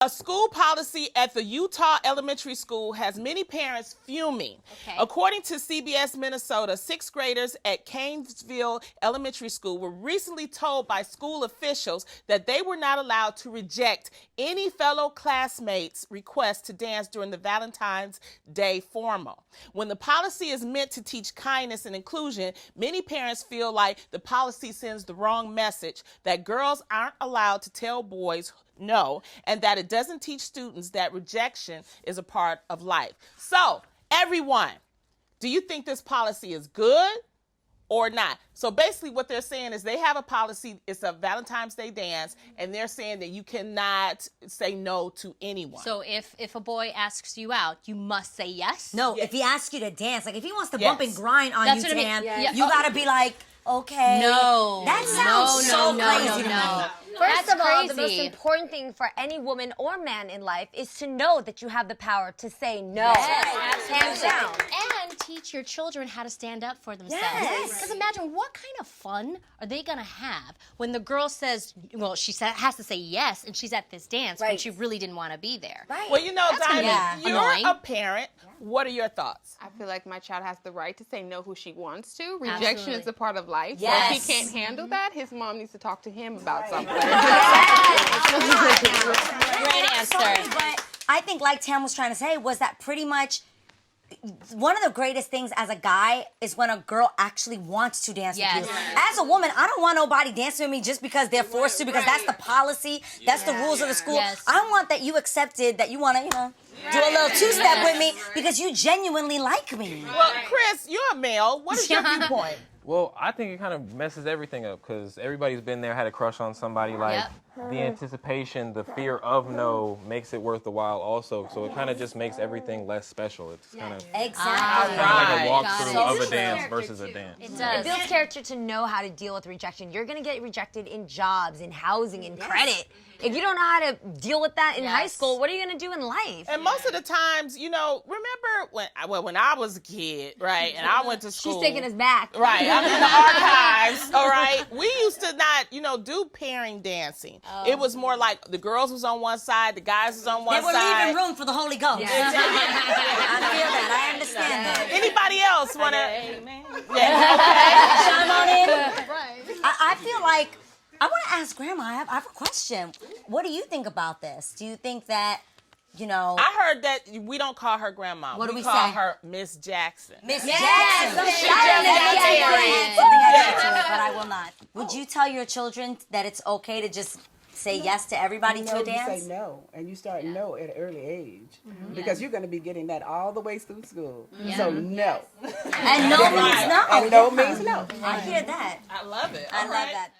A school policy at the Utah elementary school has many parents fuming. Okay. According to CBS Minnesota, 6th graders at Canesville Elementary School were recently told by school officials that they were not allowed to reject any fellow classmates' request to dance during the Valentine's Day formal. When the policy is meant to teach kindness and inclusion, many parents feel like the policy sends the wrong message, that girls aren't allowed to tell boys no, and that it doesn't teach students that rejection is a part of life. So, everyone, do you think this policy is good or not? So basically what they're saying is they have a policy, it's a Valentine's Day dance, and they're saying that you cannot say no to anyone. So if a boy asks you out, you must say yes? No, Yes. if he asks you to dance, like if he wants to Yes. bump and grind on That's you, what I mean. Tam, Yeah. you gotta be like, okay. No. That sounds so crazy to me. First That's of all, the most crazy. important thing for any woman or man in life is to know that you have the power to say no. Yes, Hands down. And teach your children how to stand up for themselves. Yes. Because imagine what kind of fun are they going to have when the girl says, well, has to say yes, and she's at this dance when Right. she really didn't want to be there. Right. Well, you know, That's gonna Diamond, be you're annoying. a parent. What are your thoughts? I feel like my child has the right to say no who she wants to. Rejection Absolutely. is a part of life. Yes. So if he can't handle that, his mom needs to talk to him about something. Great answer. But I think, like Tam was trying to say, was that pretty much one of the greatest things as a guy is when a girl actually wants to dance Yes. with you. As a woman, I don't want nobody dancing with me just because they're forced to, because that's the policy, that's the rules of the school. Yes. I want that you accepted that you want to, do a little two-step with me because you genuinely like me. Well, Chris, you're a male. What is your viewpoint? Well, I think it kind of messes everything up because everybody's been there, had a crush on somebody. Like the anticipation, the fear of no makes it worth the while also. So it kind of just makes everything less special. It's kind of Exactly. like a Right. walkthrough Got of it. a dance versus a dance. It It does. builds character to know how to deal with rejection. You're going to get rejected in jobs, in housing, in credit. If you don't know how to deal with that in high Yes. school, what are you going to do in life? And most of the times, remember when I was a kid, right, and I went to school. She's taking us back. Right, I'm in the archives, all right? We used to not, do pairing dancing. It was more like the girls was on one side, the guys was on They one were side. leaving room for the Holy Ghost. Exactly. I feel that. I understand that. Anybody else want to? Amen. Yeah, okay. Chime on in. I feel like I want to ask Grandma. I have a question. What do you think about this? Do you think that, I heard that we don't call her grandma. What do we call say? her Miss Jackson. Miss Yes, Jackson? let's Shout out to Jackson. that. Something I said to it, but I will not. Would you tell your children that it's okay to just say yes to everybody to a You dance? say no, and you start no at an early age because you're going to be getting that all the way through school. So no, And no means no. and no means no. I hear that. I love it. I All love right. that.